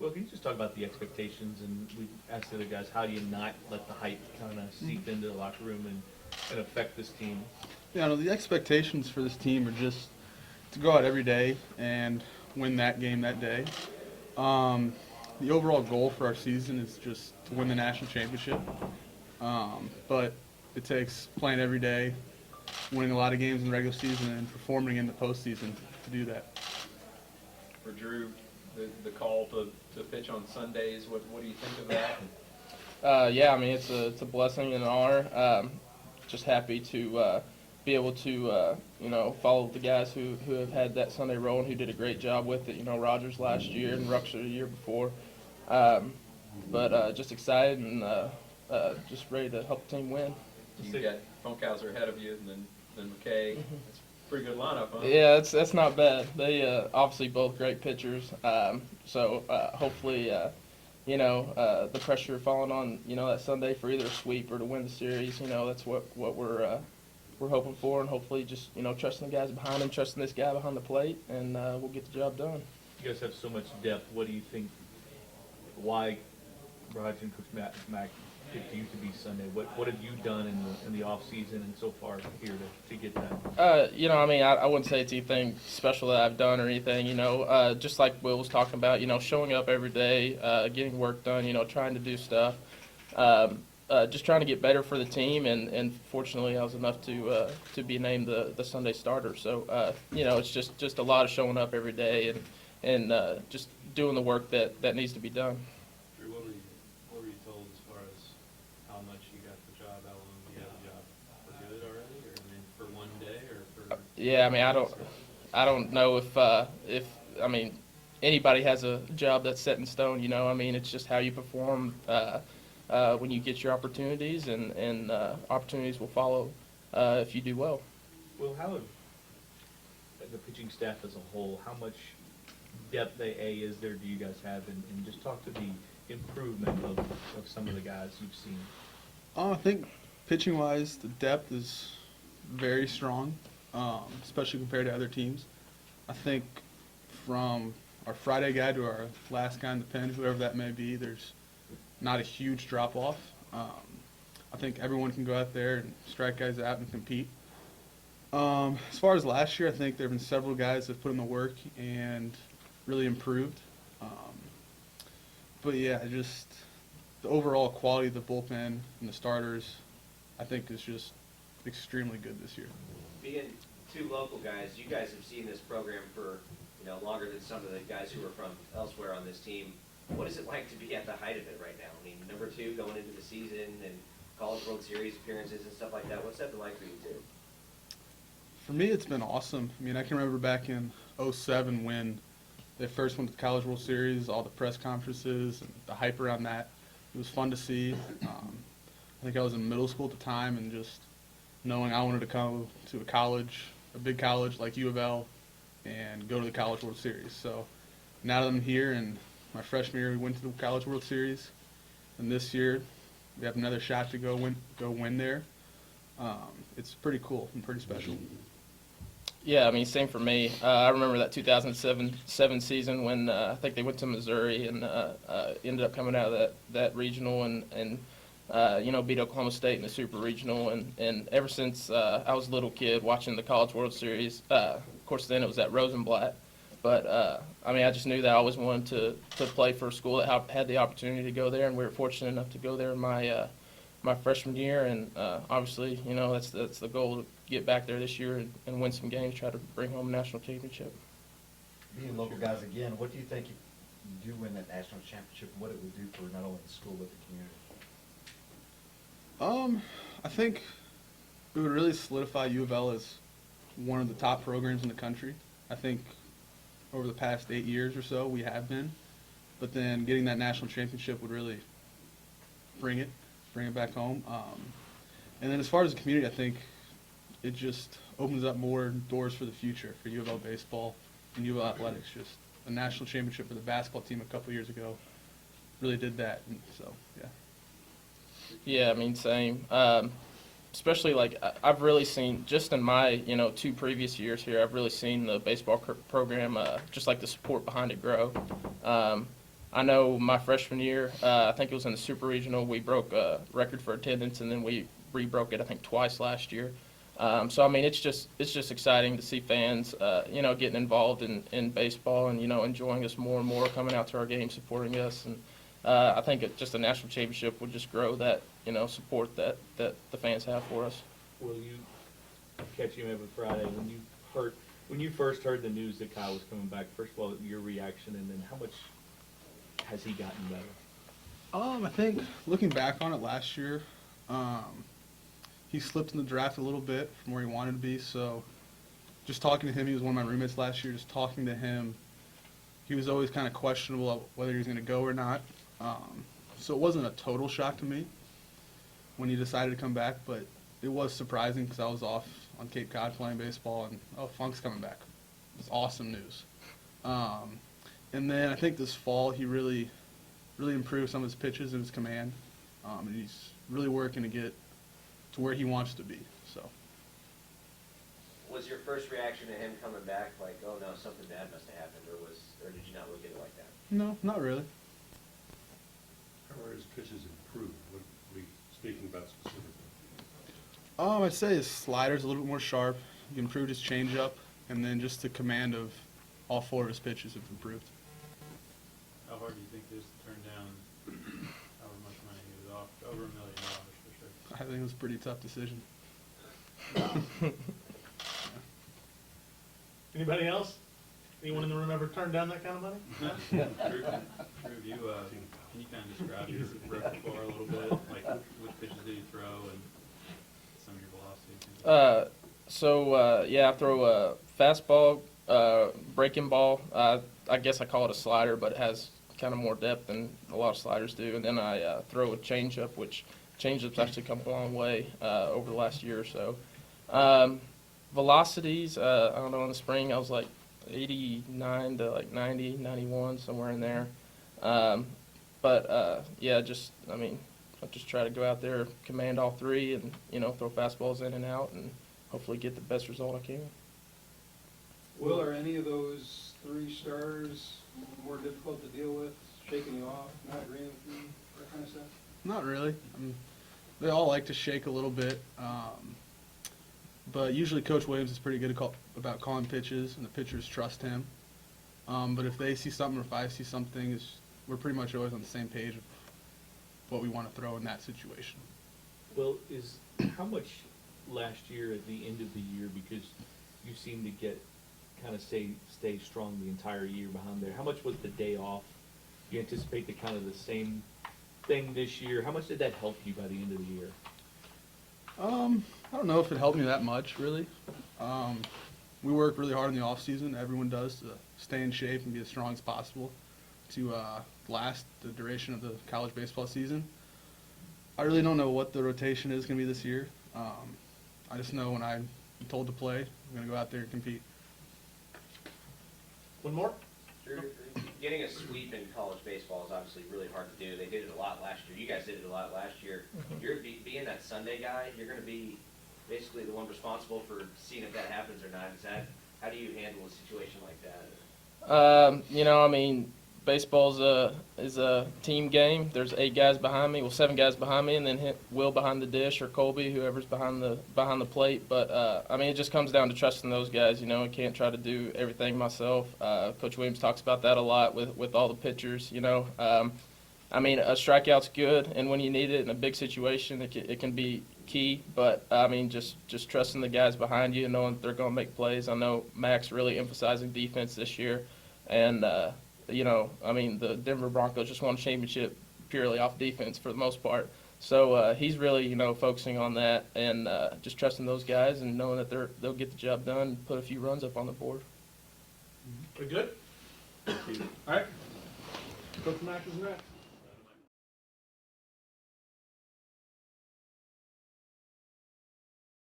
Well, can you just talk about the expectations? And we asked the other guys, how do you not let the hype kind of seep into the locker room and affect this team? Yeah, no, the expectations for this team are just to go out every day and win that game that day. The overall goal for our season is just to win the national championship. But it takes playing every day, winning a lot of games in the regular season, and performing in the postseason to do that. For Drew, the call to pitch on Sundays, what do you think of that? Yeah, I mean it's a blessing and an honor. Just happy to be able to follow the guys who have had that Sunday role and who did a great job with it. Rogers last year and Ruxer the year before. But just excited and just ready to help the team win. You got Funkhauser ahead of you, and then McKay. That's a pretty good lineup, huh? Yeah, that's not bad. They obviously both great pitchers. So hopefully, the pressure falling on that Sunday for either a sweep or to win the series. That's what we're hoping for, and hopefully just trusting the guys behind him, trusting this guy behind the plate, and we'll get the job done. You guys have so much depth. What do you think? Why Roger and Coach Mac picked you to be Sunday? What have you done in the off season and so far here to get that? I wouldn't say it's anything special that I've done or anything. Just like Will was talking about, showing up every day, getting work done. Trying to do stuff. Just trying to get better for the team, and fortunately, I was enough to be named the Sunday starter. So it's just a lot of showing up every day and just doing the work that needs to be done. Drew, what were you told as far as how much you got the job, how long you got the job? For good already, or for one day, or for? Yeah, I don't know if anybody has a job that's set in stone. It's just how you perform when you get your opportunities, and opportunities will follow if you do well. Well, how have the pitching staff as a whole, how much depth is there do you guys have, and just talk to the improvement of some of the guys you've seen? I think pitching-wise, the depth is very strong, especially compared to other teams. I think from our Friday guy to our last guy in the pen, whoever that may be, there's not a huge drop-off. I think everyone can go out there and strike guys out and compete. As far as last year, I think there have been several guys that put in the work and really improved. But yeah, just the overall quality of the bullpen and the starters, I think, is just extremely good this year. Being two local guys, you guys have seen this program for longer than some of the guys who are from elsewhere on this team. What is it like to be at the height of it right now? I mean, number 2 going into the season and College World Series appearances and stuff like that. What's that been like for you too? For me, it's been awesome. I mean, I can remember back in '07 when they first went to the College World Series, all the press conferences and the hype around that. It was fun to see. I think I was in middle school at the time, and just knowing I wanted to come to a big college like U of L, and go to the College World Series. So now that I'm here, and my freshman year we went to the College World Series, and this year we have another shot to go win there. It's pretty cool and pretty special. Yeah, same for me. I remember that 2007 season when I think they went to Missouri and ended up coming out of that regional and beat Oklahoma State in the Super Regional. And ever since I was a little kid watching the College World Series, of course then it was at Rosenblatt. But, I just knew that I always wanted to play for a school that had the opportunity to go there, and we were fortunate enough to go there in my freshman year. And obviously, that's the goal, to get back there this year and win some games, try to bring home a national championship. Being local guys again, what do you think if you do win that national championship, what it would do for not only the school but the community? I think it would really solidify U of L as one of the top programs in the country. I think over the past 8 years or so we have been, but then getting that national championship would really bring it back home. And then as far as the community, I think it just opens up more doors for the future for U of L baseball and U of L athletics. Just a national championship for the basketball team a couple years ago really did that, and so yeah. Yeah, same. Especially I've really seen, just in my 2 previous years here, I've really seen the baseball program, just like the support behind it, grow. I know my freshman year, I think it was in the Super Regional, we broke a record for attendance, and then we re-broke it, I think, twice last year. So I mean, it's just exciting to see fans, getting involved in baseball and enjoying us more and more, coming out to our games, supporting us, and I think just a national championship would just grow that support that the fans have for us. Will you catch him every Friday when you first heard the news that Kyle was coming back? First of all, your reaction, and then how much has he gotten better? I think looking back on it last year, he slipped in the draft a little bit from where he wanted to be. So just talking to him, he was one of my roommates last year. Just talking to him, he was always kind of questionable of whether he was going to go or not. So it wasn't a total shock to me when he decided to come back, but it was surprising because I was off on Cape Cod playing baseball, and Funk's coming back. It's awesome news. And then I think this fall he really improved some of his pitches and his command, and he's really working to get to where he wants to be. So. Was your first reaction to him coming back like, oh no, something bad must have happened, or did you not look at it like that? No, not really. How are his pitches improved? What are we speaking about specifically? I'd say his slider's a little bit more sharp. He improved his changeup, and then just the command of all four of his pitches have improved. How hard do you think it is to turn down however much money he was off? Over $1 million for sure. I think it was a pretty tough decision. Anybody else? Anyone in the room ever turned down that kind of money? Drew, can you kind of describe your repertoire a little bit? Like, what pitches do you throw and some of your velocity? I throw a fastball, breaking ball. I guess I call it a slider, but it has kind of more depth than a lot of sliders do. And then I throw a changeup, which changeup's actually come a long way over the last year or so. Velocities, I don't know, in the spring I was like 89 to like 90, 91, somewhere in there. I just try to go out there, command all three, and throw fastballs in and out, and hopefully get the best result I can. Will, are any of those three stars more difficult to deal with, shaking you off, not agreeing with you, that kind of stuff? Not really. They all like to shake a little bit, but usually Coach Williams is pretty good about calling pitches, and the pitchers trust him. But if they see something or if I see something, we're pretty much always on the same page of what we want to throw in that situation. Well, how much last year at the end of the year, because you seem to get kind of stay strong the entire year behind there, how much was the day off? You anticipate the kind of the same thing this year? How much did that help you by the end of the year? I don't know if it helped me that much, really. We work really hard in the off season. Everyone does, to stay in shape and be as strong as possible to last the duration of the college baseball season. I really don't know what the rotation is going to be this year. I just know when I'm told to play, I'm going to go out there and compete. One more? Drew, getting a sweep in college baseball is obviously really hard to do. They did it a lot last year. You guys did it a lot last year. You're being that Sunday guy, you're going to be basically the one responsible for seeing if that happens or not. How do you handle a situation like that? Baseball is a team game. There's 8 guys behind me, 7 guys behind me, and then Will behind the dish, or Colby, whoever's behind the plate. But it just comes down to trusting those guys. I can't try to do everything myself. Coach Williams talks about that a lot with all the pitchers. A strikeout's good, and when you need it in a big situation, it can be key. But just trusting the guys behind you and knowing that they're going to make plays. I know Max really emphasizing defense this year, and the Denver Broncos just won a championship purely off defense for the most part. So he's really, focusing on that and just trusting those guys and knowing that they'll get the job done and put a few runs up on the board. We good? All right. Coach Mack is next.